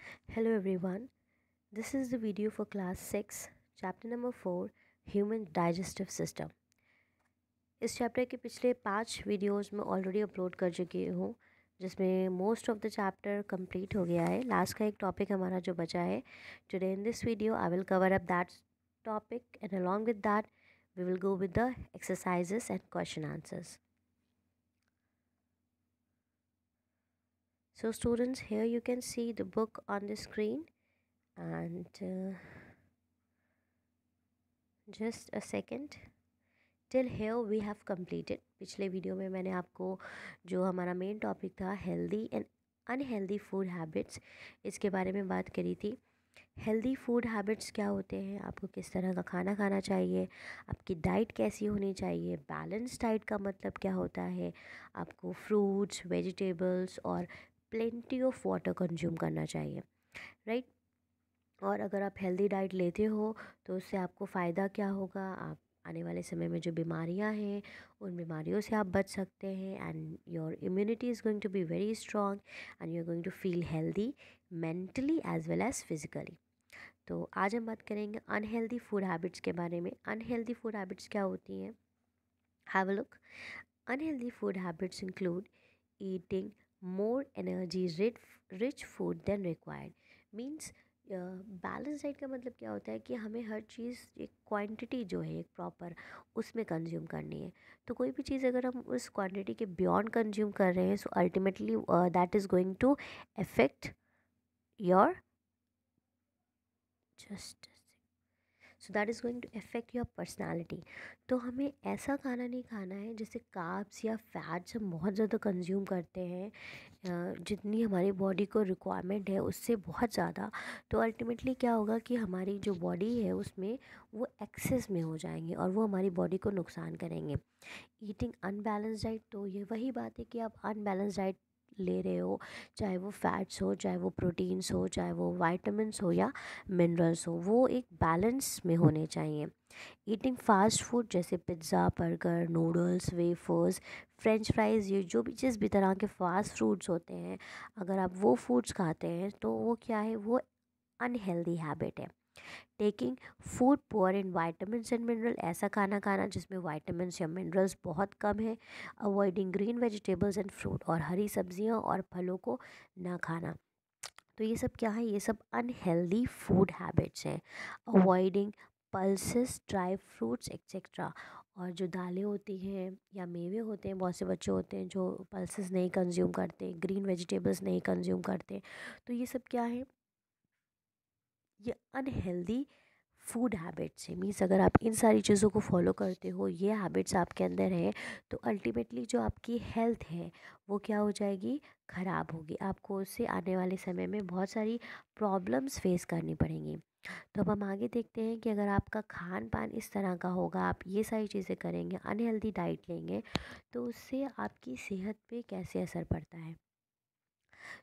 Hello everyone, this is the video for class 6, chapter number 4, Human Digestive System. इस chapter के पिछले 5 videos में already upload कर चुकी हूँ, जिसमें most of the chapter complete हो गया है. लास्ट का एक टॉपिक हमारा जो बचा है. Today in this video I will cover up that topic and along with that we will go with the exercises and question answers. So students, here you can see the book on the screen and just a second. Till here we have completed. पिछले video में मैंने आपको जो हमारा main topic था healthy and unhealthy food habits, इसके बारे में बात करी थी. हेल्दी फूड हैबिट्स क्या होते हैं, आपको किस तरह का खाना खाना चाहिए, आपकी डाइट कैसी होनी चाहिए, बैलेंस डाइट का मतलब क्या होता है, आपको फ्रूट्स, वेजिटेबल्स और प्लेंटी ऑफ वाटर कंज्यूम करना चाहिए, राइट. और अगर आप हेल्दी डाइट लेते हो तो उससे आपको फ़ायदा क्या होगा, आप आने वाले समय में जो बीमारियां हैं उन बीमारियों से आप बच सकते हैं and your immunity is going to be very strong and you are going to feel healthy mentally as well as physically. तो आज हम बात करेंगे अनहेल्दी फूड हैबिट्स के बारे में. अनहेल्दी फूड हैबिट्स क्या होती हैं, have a look. Unhealthy food habits include eating more energy rich food than required. Means balance diet का मतलब क्या होता है कि हमें हर चीज़ एक क्वांटिटी जो है एक प्रॉपर उसमें कंज्यूम करनी है. तो कोई भी चीज़ अगर हम उस क्वांटिटी के बियॉन्ड कंज्यूम कर रहे हैं so ultimately that is going to affect your just so that is going to affect your personality. तो हमें ऐसा खाना नहीं खाना है जैसे कार्ब्स या फैट्स हम बहुत ज़्यादा कंज्यूम करते हैं, जितनी हमारी बॉडी को रिक्वायरमेंट है उससे बहुत ज़्यादा. तो अल्टीमेटली क्या होगा कि हमारी जो बॉडी है उसमें वो एक्सेस में हो जाएंगे और वो हमारी बॉडी को नुकसान करेंगे. ईटिंग अनबैलेंस डाइट, तो ये वही बात है कि आप अनबैलेंस डाइट ले रहे हो, चाहे वो फैट्स हो, चाहे वो प्रोटीन्स हो, चाहे वो वाइटामिन्स हो या मिनरल्स हो, वो एक बैलेंस में होने चाहिए. ईटिंग फास्ट फूड जैसे pizza, burger, noodles, wafers, French fries, ये जो भी जिस भी तरह के फास्ट फूड्स होते हैं, अगर आप वो फूड्स खाते हैं तो वो क्या है, वो अनहेल्दी हैबिट है. Taking food poor in vitamins and mineral, ऐसा खाना खाना जिसमें वाइटामिन्स या मिनरल्स बहुत कम है. Avoiding green vegetables and fruit, और हरी सब्जियां और फलों को ना खाना. तो ये सब क्या है, ये सब अनहेल्दी फूड हैबिट्स हैं. Avoiding pulses, dry fruits etcetera, और जो दालें होती हैं या मेवे होते हैं, बहुत से बच्चे होते हैं जो पल्सेस नहीं कंज्यूम करते, ग्रीन वेजिटेबल्स नहीं कंज्यूम करते. तो ये सब क्या है, ये अनहेल्दी फूड हैबिट्स है. मीन्स अगर आप इन सारी चीज़ों को फॉलो करते हो, ये हैबिट्स आपके अंदर है, तो अल्टीमेटली जो आपकी हेल्थ है वो क्या हो जाएगी, ख़राब होगी. आपको उससे आने वाले समय में बहुत सारी प्रॉब्लम्स फेस करनी पड़ेंगी. तो अब हम आगे देखते हैं कि अगर आपका खान पान इस तरह का होगा, आप ये सारी चीज़ें करेंगे, अनहेल्दी डाइट लेंगे, तो उससे आपकी सेहत पे कैसे असर पड़ता है.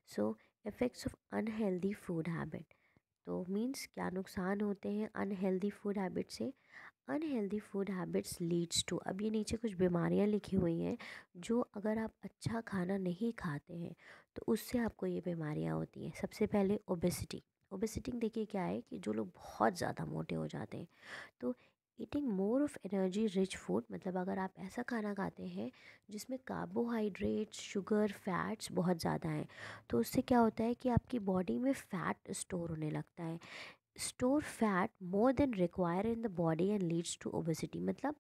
सो effects of unhealthy food habit, तो मीन्स क्या नुकसान होते हैं अनहेल्दी फूड हैबिट से. Unhealthy food habits leads to, अब ये नीचे कुछ बीमारियां लिखी हुई हैं जो अगर आप अच्छा खाना नहीं खाते हैं तो उससे आपको ये बीमारियां होती हैं. सबसे पहले ओबेसिटी. ओबेसिटी देखिए क्या है कि जो लोग बहुत ज़्यादा मोटे हो जाते हैं. तो eating more of energy rich food, मतलब अगर आप ऐसा खाना खाते हैं जिसमें कार्बोहाइड्रेट्स, शुगर, फैट्स बहुत ज़्यादा हैं, तो उससे क्या होता है कि आपकी बॉडी में फ़ैट स्टोर होने लगता है. Store fat more than require in the body and leads to obesity, मतलब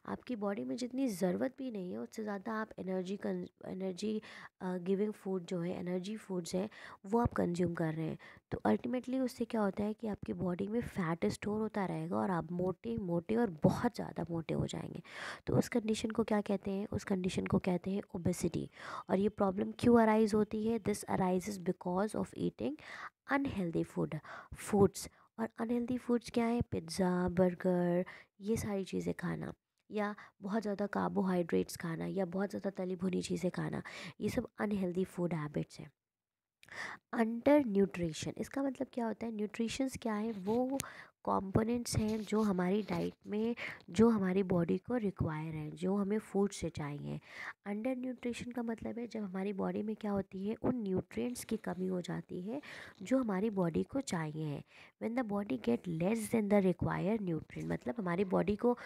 आपकी बॉडी में जितनी ज़रूरत भी नहीं है उससे ज़्यादा आप एनर्जी गिविंग फूड जो है, एनर्जी फूड्स हैं, वो आप कंज्यूम कर रहे हैं. तो अल्टीमेटली उससे क्या होता है कि आपकी बॉडी में फ़ैट स्टोर होता रहेगा और आप मोटे मोटे और बहुत ज़्यादा मोटे हो जाएंगे. तो उस कंडीशन को क्या कहते हैं, उस कंडीशन को कहते हैं ओबेसिटी. और ये प्रॉब्लम क्यों अराइज होती है, this arises because of eating unhealthy foods. और अनहेल्दी फूड्स क्या है, पिज़्ज़ा, बर्गर, ये सारी चीज़ें खाना, या बहुत ज़्यादा कार्बोहाइड्रेट्स खाना, या बहुत ज़्यादा तली भुनी चीज़ें खाना, ये सब अनहेल्दी फूड हैबिट्स हैं. अंडर न्यूट्रिशन, इसका मतलब क्या होता है? न्यूट्रिशंस क्या है? वो कंपोनेंट्स हैं जो हमारी डाइट में, जो हमारी बॉडी को रिक्वायर है, जो हमें फूड से चाहिए। अंडर न्यूट्रिशन का मतलब है जब हमारी बॉडी में क्या होती है, उन न्यूट्रिएंट्स की कमी हो जाती है जो हमारी बॉडी को चाहिए। When the body get less than the required nutrient, मतलब हमारी बॉडी को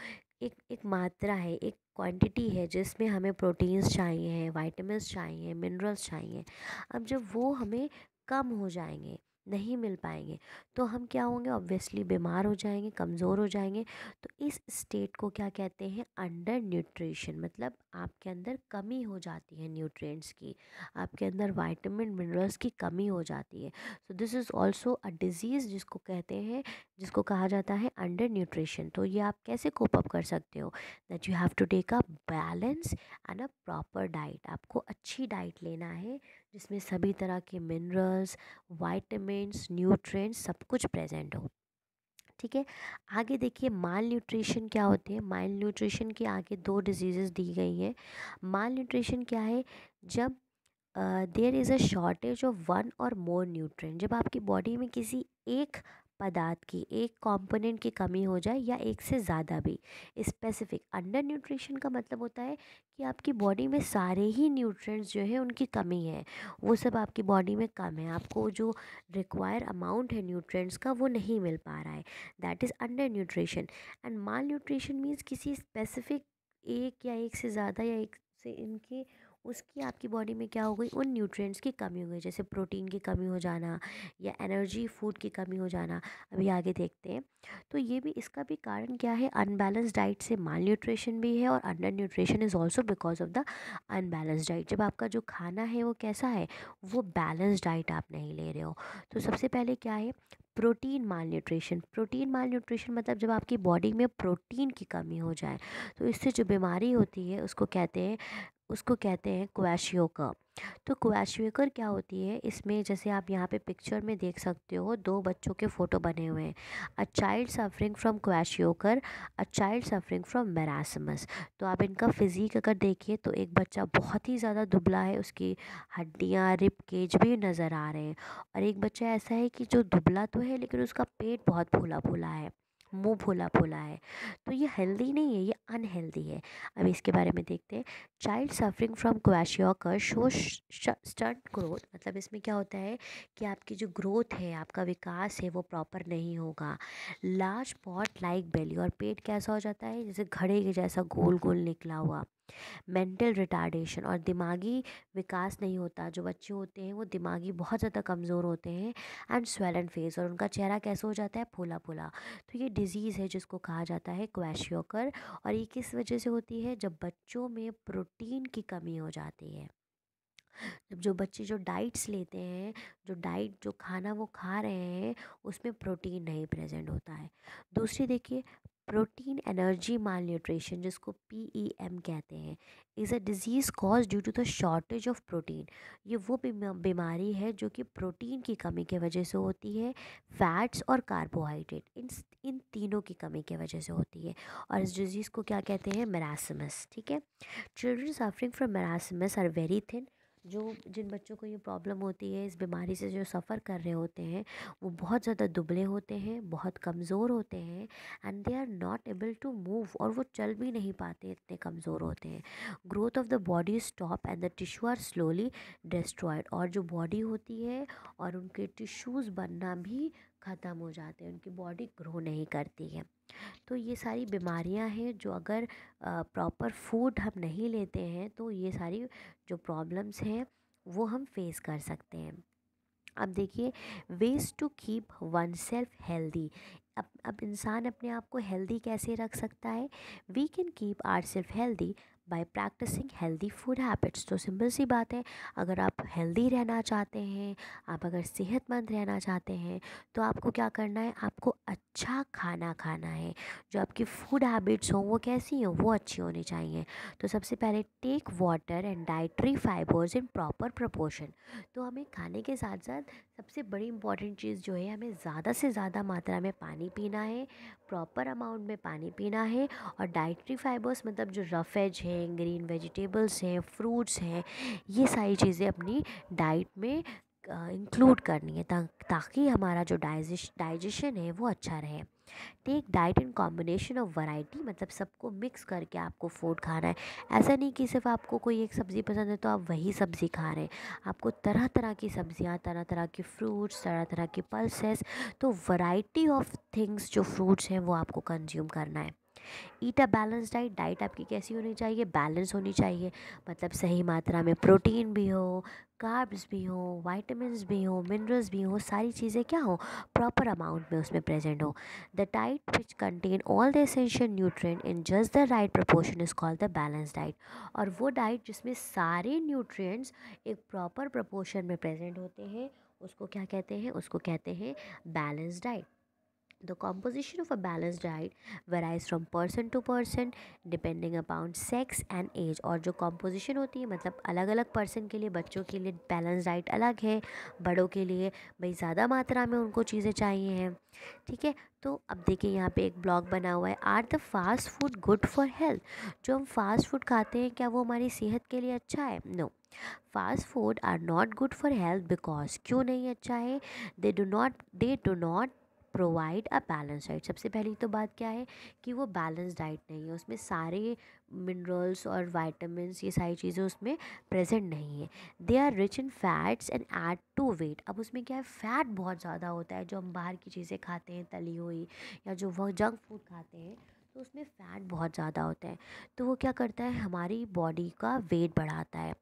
एक मात्रा है, एक क्वांटिटी है जिसमें हमें प्रोटीन्स चाहिए, विटामिन्स चाहिए, मिनरल्स चाहिए। अब जब वो हमें कम हो जाएंगे, नहीं मिल पाएंगे, तो हम क्या होंगे? ऑब्वियसली बीमार हो जाएंगे, कमज़ोर हो जाएंगे। तो इस स्टेट को क्या कहते हैं? Under nutrition. मतलब आपके अंदर कमी हो जाती है न्यूट्रिएंट्स की, आपके अंदर विटामिन मिनरल्स की कमी हो जाती है। So this is also a disease जिसको कहते हैं, जिसको कहा जाता है अंडर न्यूट्रिशन। तो ये आप कैसे कोप अप कर सकते हो? That you have to take a balance and a proper diet. आपको अच्छी डाइट लेना है जिसमें सभी तरह के मिनरल्स, वाइटामिन्स, न्यूट्रिएंट्स सब कुछ प्रेजेंट हो। ठीक है। आगे देखिए माल न्यूट्रिशन क्या होते हैं। माल न्यूट्रिशन के आगे दो डिजीज़ेस दी गई हैं। माल न्यूट्रिशन क्या है? जब there is a shortage of one और मोर न्यूट्रिएंट, जब आपकी बॉडी में किसी एक पदार्थ की, एक कंपोनेंट की कमी हो जाए या एक से ज़्यादा भी स्पेसिफिक। अंडर न्यूट्रिशन का मतलब होता है कि आपकी बॉडी में सारे ही न्यूट्रिएंट्स जो है उनकी कमी है, वो सब आपकी बॉडी में कम है, आपको जो रिक्वायर अमाउंट है न्यूट्रिएंट्स का वो नहीं मिल पा रहा है। That is under nutrition. And mall nutrition means किसी स्पेसिफिक एक या एक से ज़्यादा या एक से इनके, उसकी आपकी बॉडी में क्या हो गई? उन न्यूट्रिएंट्स की कमी हो गई, जैसे प्रोटीन की कमी हो जाना या एनर्जी फूड की कमी हो जाना। अभी आगे देखते हैं। तो ये भी, इसका भी कारण क्या है? अनबैलेंस डाइट से माल न्यूट्रिशन भी है, और under nutrition is also because of the unbalance diet. जब आपका जो खाना है वो कैसा है? वो बैलेंस डाइट आप नहीं ले रहे हो। तो सबसे पहले क्या है? प्रोटीन माल न्यूट्रिशन। प्रोटीन माल न्यूट्रिशन मतलब जब आपकी बॉडी में प्रोटीन की कमी हो जाए, तो इससे जो बीमारी होती है उसको कहते हैं क्वैशियोकर। तो क्वैशियोकर क्या होती है? इसमें जैसे आप यहाँ पे पिक्चर में देख सकते हो, दो बच्चों के फ़ोटो बने हुए हैं। A child suffering from क्वैशियोकर, a child suffering from marasmus. तो आप इनका फिज़ीक अगर देखिए तो एक बच्चा बहुत ही ज़्यादा दुबला है, उसकी हड्डियाँ, रिब केज भी नज़र आ रहे हैं। और एक बच्चा ऐसा है कि जो दुबला तो है लेकिन उसका पेट बहुत फूला फूला है, मुंह फूला फूला है। तो ये हेल्दी नहीं है, ये अनहेल्दी है। अब इसके बारे में देखते हैं। Child suffering from क्वैशियोकर show stunt growth. मतलब इसमें क्या होता है कि आपकी जो ग्रोथ है, आपका विकास है, वो प्रॉपर नहीं होगा। लार्ज पॉट लाइक बेली, और पेट कैसा हो जाता है? जैसे घड़े के जैसा गोल गोल निकला हुआ। मेंटल रिटार्डेशन, और दिमागी विकास नहीं होता। जो बच्चे होते हैं वो दिमागी बहुत ज़्यादा कमज़ोर होते हैं। एंड स्वेलन फेस, और उनका चेहरा कैसा हो जाता है? फूला फूला। तो ये डिज़ीज़ है जिसको कहा जाता है क्वैशियोकर। और ये किस वजह से होती है? जब बच्चों में प्रोटीन की कमी हो जाती है। जब जो बच्चे जो डाइट्स लेते हैं, जो खाना वो खा रहे हैं, उसमें प्रोटीन नहीं प्रेजेंट होता है। दूसरी देखिए, प्रोटीन एनर्जी माल न्यूट्रिशन, जिसको PEM कहते हैं, is a disease cause due to the shortage of protein. ये वो बीमारी है जो कि प्रोटीन की कमी के वजह से होती है, फैट्स और कार्बोहाइड्रेट, इन तीनों की कमी के वजह से होती है। और इस डिज़ीज़ को क्या कहते हैं? मेरासमस। ठीक है। Children suffering from marasmus are very thin. जिन बच्चों को ये प्रॉब्लम होती है, इस बीमारी से जो सफ़र कर रहे होते हैं, वो बहुत ज़्यादा दुबले होते हैं, बहुत कमज़ोर होते हैं। And they are not able to move, और वो चल भी नहीं पाते, इतने कमज़ोर होते हैं। Growth of the body stop and the tissue are slowly destroyed, और जो बॉडी होती है और उनके टिश्यूज़ बनना भी ख़त्म हो जाते हैं, उनकी बॉडी ग्रो नहीं करती है। तो ये सारी बीमारियां हैं जो अगर प्रॉपर फूड हम नहीं लेते हैं तो ये सारी जो प्रॉब्लम्स हैं वो हम फेस कर सकते हैं। अब देखिए, ways to keep one self healthy. अब इंसान अपने आप को हेल्दी कैसे रख सकता है? We can keep our self healthy by practicing healthy food habits. तो सिंपल सी बात है, अगर आप हेल्दी रहना चाहते हैं, आप अगर सेहतमंद रहना चाहते हैं, तो आपको क्या करना है? आपको अच्छा खाना खाना है। जो आपकी फूड हैबिट्स हों वो कैसी हों? वो अच्छी होनी चाहिए। तो सबसे पहले take water and dietary fibres in proper proportion. तो हमें खाने के साथ साथ सबसे बड़ी इंपॉर्टेंट चीज़ जो है, हमें ज़्यादा से ज़्यादा मात्रा में पानी पीना है, प्रॉपर अमाउंट में पानी पीना है। और डाइटरी फाइबर्स मतलब जो रफ़ वेज हैं, ग्रीन वेजिटेबल्स हैं, फ्रूट्स हैं, ये सारी चीज़ें अपनी डाइट में इंक्लूड करनी है ताकि हमारा जो डाइजेशन है वो अच्छा रहे। Take diet in combination of variety, मतलब सबको मिक्स करके आपको फूड खाना है। ऐसा नहीं कि सिर्फ आपको कोई एक सब्ज़ी पसंद है तो आप वही सब्ज़ी खा रहे हैं। आपको तरह तरह की सब्ज़ियाँ, तरह तरह के फ्रूट्स, तरह तरह के पल्सेस, तो वैरायटी ऑफ थिंग्स जो फ्रूट्स हैं वो आपको कंज्यूम करना है। ईट अ बैलेंस डाइट, डाइट आपकी कैसी होनी चाहिए, बैलेंस होनी चाहिए। मतलब सही मात्रा में प्रोटीन भी हो, कार्ब्स भी हो, वाइटामिन भी हो, मिनरल्स भी हो, सारी चीज़ें क्या हो, प्रॉपर अमाउंट में उसमें प्रेजेंट हो। The diet which contain all the essential nutrient in just the right proportion is called the balance diet. और वो डाइट जिसमें सारे न्यूट्रिएंट्स एक प्रॉपर प्रोपोर्शन में प्रेजेंट होते हैं, उसको क्या कहते हैं, उसको कहते हैं balance diet. The composition of a balanced diet varies from person to person depending upon sex and age। और जो composition होती है मतलब अलग अलग पर्सन के लिए, बच्चों के लिए बैलेंस डाइट अलग है, बड़ों के लिए भाई ज़्यादा मात्रा में उनको चीज़ें चाहिए हैं। ठीक है, तो अब देखिए यहाँ पे एक ब्लॉग बना हुआ है, are the fast food good for health. जो हम फास्ट फूड खाते हैं क्या वो हमारी सेहत के लिए अच्छा है? No, fast food are not good for health because, क्यों नहीं अच्छा है? They do not provide a balance diet. सबसे पहली तो बात क्या है कि वो बैलेंस डाइट नहीं है, उसमें सारे मिनरल्स और वाइटामस, ये सारी चीज़ें उसमें प्रेजेंट नहीं है। They are rich in fats and add to weight. अब उसमें क्या है, फ़ैट बहुत ज़्यादा होता है। जो हम बाहर की चीज़ें खाते हैं तली हुई, या जो वह जंक फूड खाते हैं, तो उसमें फ़ैट बहुत ज़्यादा होता है। तो वो क्या करता है, हमारी बॉडी का वेट बढ़ाता है।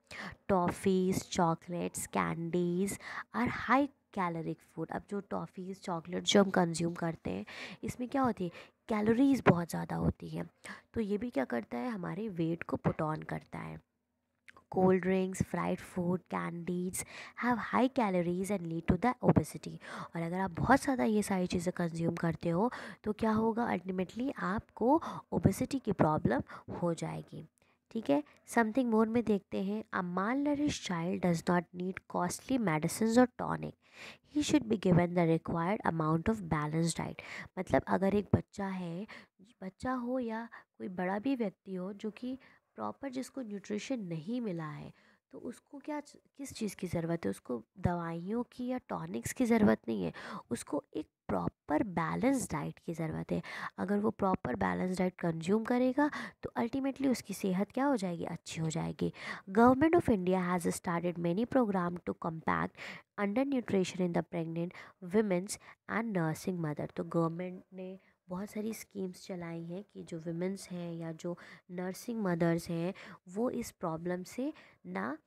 Toffees, chocolates, candies are high caloric food. अब जो टॉफ़ीज़, चॉकलेट जो हम कंज्यूम करते हैं, इसमें क्या होती है, कैलोरीज़ बहुत ज़्यादा होती हैं। तो ये भी क्या करता है, हमारे वेट को पुट ऑन करता है। Cold drinks, fried food, candies have high calories and lead to the obesity. और अगर आप बहुत ज़्यादा ये सारी चीज़ें कंज्यूम करते हो तो क्या होगा, अल्टीमेटली आपको ओबेसिटी की प्रॉब्लम हो जाएगी। ठीक है, समथिंग मोर में देखते हैं। अ माल nourish child does not need costly medicine और tonic, he should be given the required amount of balance diet. मतलब अगर एक बच्चा है, बच्चा हो या कोई बड़ा भी व्यक्ति हो जो कि प्रॉपर जिसको न्यूट्रिशन नहीं मिला है, तो उसको क्या, किस चीज़ की ज़रूरत है, उसको दवाइयों की या टॉनिक्स की ज़रूरत नहीं है, उसको एक प्रॉपर बैलेंस डाइट की ज़रूरत है। अगर वो प्रॉपर बैलेंस डाइट कंज्यूम करेगा तो अल्टीमेटली उसकी सेहत क्या हो जाएगी, अच्छी हो जाएगी। Government of India has started many program to compact under nutrition in the pregnant womens and nursing mother. तो गवर्नमेंट ने बहुत सारी स्कीम्स चलाई हैं कि जो वुमेंस हैं या जो नर्सिंग मदर्स हैं वो इस प्रॉब्लम से ना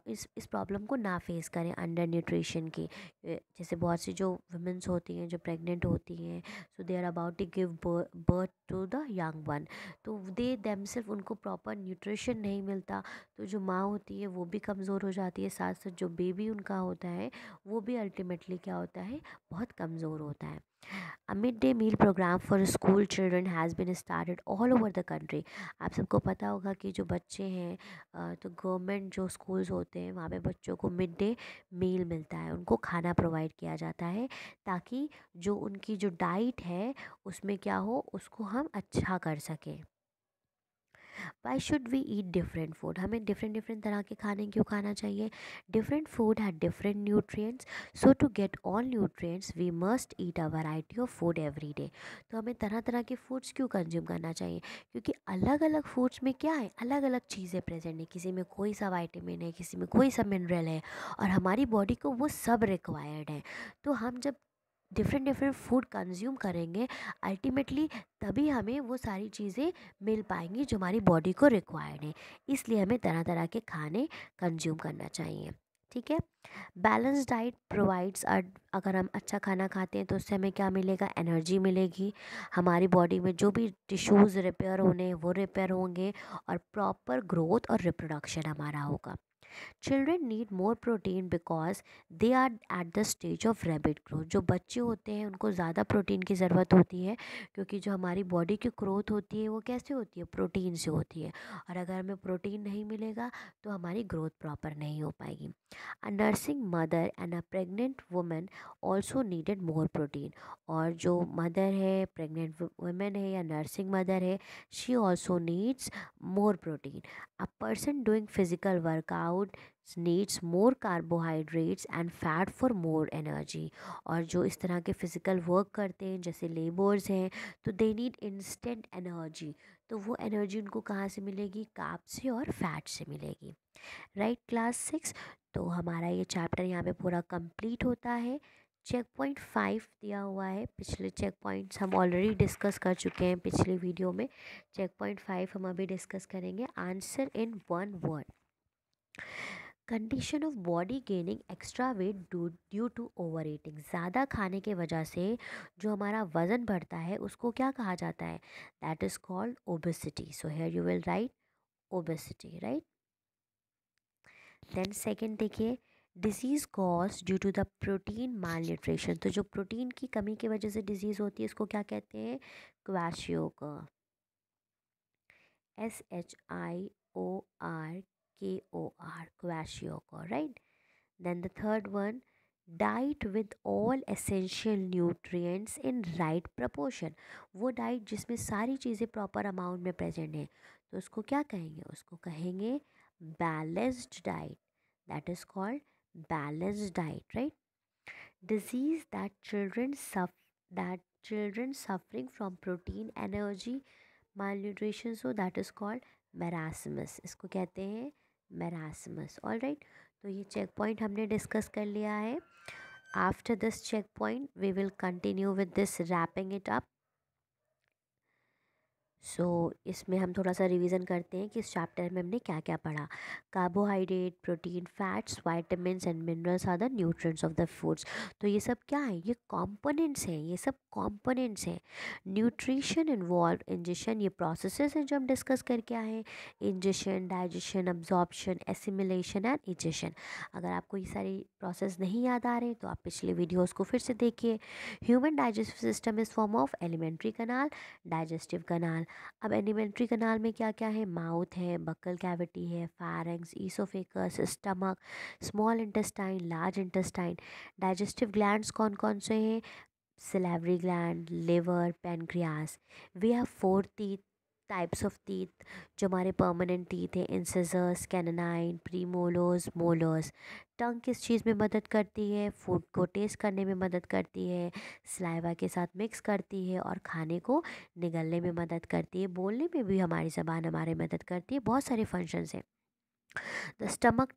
इस प्रॉब्लम को ना फेस करें, अंडर न्यूट्रिशन की। जैसे बहुत सी जो वुमेंस होती हैं जो प्रेग्नेंट होती हैं, सो they are about to give birth to the young one, तो दे देम सिर्फ उनको प्रॉपर न्यूट्रिशन नहीं मिलता, तो जो माँ होती है वो भी कमज़ोर हो जाती है, साथ साथ जो बेबी उनका होता है वो भी अल्टीमेटली क्या होता है, बहुत कमज़ोर होता है। A midday meal program for school children has been started all over the country। आप सबको पता होगा कि जो बच्चे हैं, तो गवर्नमेंट जो स्कूल्स होते हैं वहाँ पे बच्चों को मिड डे मील मिलता है, उनको खाना प्रोवाइड किया जाता है ताकि जो उनकी जो डाइट है उसमें क्या हो, उसको हम अच्छा कर सकें। Why should we eat different food, हमें डिफरेंट डिफरेंट तरह के खाने क्यों खाना चाहिए? Different food have different nutrients, so to get all nutrients we must eat a variety of food every day. तो हमें तरह तरह के फूड्स क्यों कंज्यूम करना चाहिए? क्योंकि अलग अलग फूड्स में क्या है, अलग अलग चीज़ें प्रेजेंट है, किसी में कोई सा वाइटामिन है, किसी में कोई सा मिनरल है, और हमारी बॉडी को वो सब रिक्वायर्ड है। तो हम जब डिफरेंट डिफरेंट फूड कंज्यूम करेंगे, अल्टीमेटली तभी हमें वो सारी चीज़ें मिल पाएंगी जो हमारी बॉडी को रिक्वायर्ड है। इसलिए हमें तरह तरह के खाने कंज्यूम करना चाहिए। ठीक है, बैलेंस डाइट प्रोवाइड्स, अगर हम अच्छा खाना खाते हैं तो उससे हमें क्या मिलेगा, एनर्जी मिलेगी, हमारी बॉडी में जो भी टिश्यूज़ रिपेयर होने हैं वो रिपेयर होंगे, और प्रॉपर ग्रोथ और रिप्रोडक्शन हमारा होगा। Children need more protein because they are at the stage of rabid growth. जो बच्चे होते हैं उनको ज़्यादा प्रोटीन की ज़रूरत होती है, क्योंकि जो हमारी बॉडी की ग्रोथ होती है वो कैसे होती है, प्रोटीन से होती है, और अगर हमें प्रोटीन नहीं मिलेगा तो हमारी ग्रोथ प्रॉपर नहीं हो पाएगी। A nursing mother and a pregnant women also needed more protein. और जो मदर है, प्रेग्नेंट वुमेन है या नर्सिंग मदर है, she also needs more protein. A person doing physical workout food needs more carbohydrates and fat for more energy। और जो इस तरह के फिज़िकल वर्क करते हैं जैसे लेबर्स हैं, तो दे नीड इंस्टेंट एनर्जी। तो वो एनर्जी उनको कहाँ से मिलेगी? कार्ब से और फैट से मिलेगी। Right class 6। तो हमारा ये चैप्टर यहाँ पे पूरा कंप्लीट होता है। चेक पॉइंट 5 दिया हुआ है। पिछले चेक पॉइंट्स हम ऑलरेडी डिस्कस कर चुके हैं पिछले वीडियो में। चेक पॉइंट 5 हम अभी डिस्कस करेंगे। Answer in one word. Condition of body gaining extra weight due to over eating. ज़्यादा खाने के वजह से जो हमारा वज़न बढ़ता है उसको क्या कहा जाता है? That is called obesity. So here you will write obesity, right. Then second देखिए, disease cause due to the protein mall nutrition. तो जो प्रोटीन की कमी की वजह से डिजीज़ होती है इसको क्या कहते हैं? क्वाशियोकर। SHIORKOR, क्वाशियोकर, right. Then the third one, diet with all essential nutrients in right proportion। वो डाइट जिसमें सारी चीज़ें प्रॉपर अमाउंट में प्रेजेंट हैं, तो उसको क्या कहेंगे? उसको कहेंगे balanced diet. That is called balanced diet, right. Disease that children suffering from protein energy malnutrition, so that is called marasmus। इसको कहते हैं marasmus। All right. तो ये चेक पॉइंट हमने डिस्कस कर लिया है। After this check point we will continue with this wrapping it up. सो इसमें हम थोड़ा सा रिवीजन करते हैं कि इस चैप्टर में हमने क्या क्या पढ़ा। Carbohydrate, protein, fats, vitamins and minerals are the nutrients of the foods. तो ये सब क्या है? ये कंपोनेंट्स हैं, ये सब कंपोनेंट्स हैं। न्यूट्रिशन इन्वॉल्व इंजेशन, ये प्रोसेसेस हैं जो हम डिस्कस करके आए हैं। Ingestion, digestion, absorption, assimilation and egestion. अगर आपको ये सारी प्रोसेस नहीं याद आ रहे तो आप पिछले वीडियोज़ को फिर से देखिए। Human digestive system is form of alimentary canal, digestive canal. अब एलिमेंट्री कनाल में क्या क्या है? माउथ है, बक्कल कैविटी है, pharynx, oesophagus, stomach, small intestine, large intestine. Digestive glands कौन कौन से हैं? Salivary gland, liver, pancreas. We have 4 teeth, types of teeth जो हमारे परमानेंट टीथ हैं। Incisors, canine, premolars, molars. Tongue किस चीज़ में मदद करती है? फूड को टेस्ट करने में मदद करती है, सलाइवा के साथ मिक्स करती है और खाने को निगलने में मदद करती है। बोलने में भी हमारी ज़बान हमारी मदद करती है। बहुत सारे फंक्शंस हैं। The stomach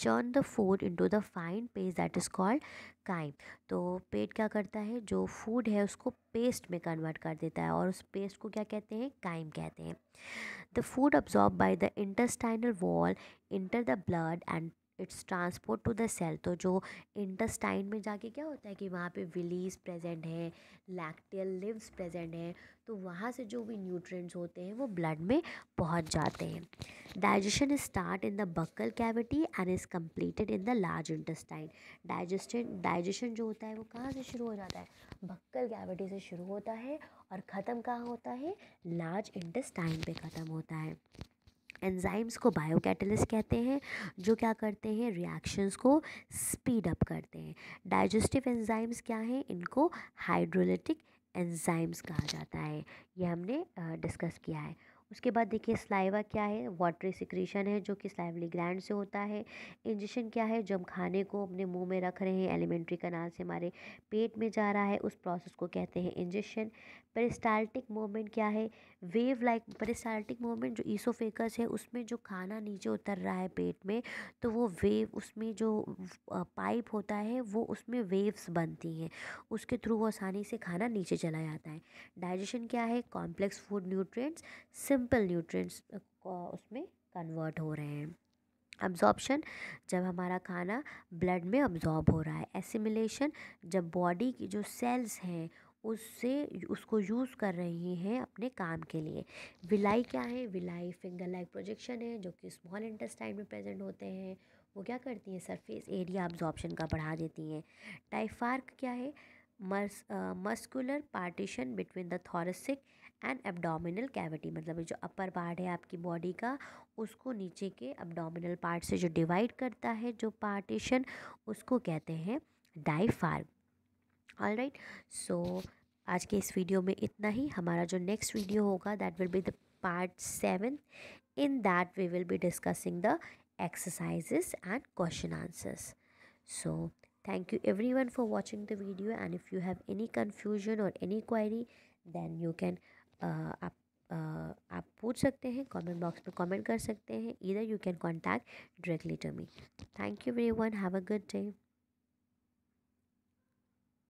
churn the food into the fine paste that is called chyme। तो पेट क्या करता है? जो फूड है उसको पेस्ट में कन्वर्ट कर देता है और उस पेस्ट को क्या कहते हैं? काइम कहते हैं। The food absorb by the intestinal wall enter the blood and it's transport to the cell. तो जो इंटेस्टाइन में जाके क्या होता है कि वहाँ पे विलीज प्रेजेंट है, लैक्टियल लिव्स प्रेजेंट हैं, तो वहाँ से जो भी न्यूट्रिएंट्स होते हैं वो ब्लड में पहुँच जाते हैं। Digestion start in the buccal cavity and is completed in the large intestine. Digestion जो होता है वो कहाँ से शुरू हो जाता है? बक्कल कैविटी से शुरू होता है और ख़त्म कहाँ होता है? लार्ज इंटेस्टाइन पे ख़त्म होता है। एंजाइम्स को बायोकैटलिस्ट कहते हैं, जो क्या करते हैं? रिएक्शंस को स्पीड अप करते हैं। डाइजेस्टिव एंजाइम्स क्या हैं? इनको हाइड्रोलिटिक एंजाइम्स कहा जाता है। ये हमने डिस्कस किया है। उसके बाद देखिए स्लाइवा क्या है? वाटरी सिक्रीशन है जो कि स्लाइवली ग्लैंड से होता है। इंजेशन क्या है? जब खाने को अपने मुंह में रख रहे हैं, एलिमेंट्री कनाल से हमारे पेट में जा रहा है, उस प्रोसेस को कहते हैं इंजेशन। पेरिस्टाल्टिक मूवमेंट क्या है? वेव लाइक पेरिस्टाल्टिक मूवमेंट जो ईसोफेगस है उसमें जो खाना नीचे उतर रहा है पेट में, तो वो वेव उसमें जो पाइप होता है वो उसमें वेव्स बनती हैं, उसके थ्रू वो आसानी से खाना नीचे चला जाता है। डाइजेशन क्या है? Complex food nutrients simple nutrients उसमें कन्वर्ट हो रहे हैं। अब्जॉर्प्शन, जब हमारा खाना ब्लड में अब्जॉर्ब हो रहा है। एसिमिलेशन, जब बॉडी की जो सेल्स हैं उससे उसको यूज़ कर रही हैं अपने काम के लिए। विलाई क्या है? विलाई फिंगर लाइक प्रोजेक्शन है जो कि स्मॉल इंटेस्टाइन में प्रेजेंट होते हैं। वो क्या करती हैं? सरफेस एरिया अब्जॉर्प्शन का बढ़ा देती हैं। टाइफार्क क्या है? Muscular partition between the thoracic and abdominal cavity. मतलब जो अपर पार्ट है आपकी बॉडी का उसको नीचे के एब्डोमिनल पार्ट से जो डिवाइड करता है, जो पार्टीशन, उसको कहते हैं डाइफार्क। All right. सो आज के इस वीडियो में इतना ही। हमारा जो नेक्स्ट वीडियो होगा that will be the part 7। In that we will be discussing the exercises and question answers. So thank you everyone for watching the video, and if you have any confusion or any query, then you can आप पूछ सकते हैं, comment box में comment कर सकते हैं, either you can contact directly to me. Thank you everyone, have a good day.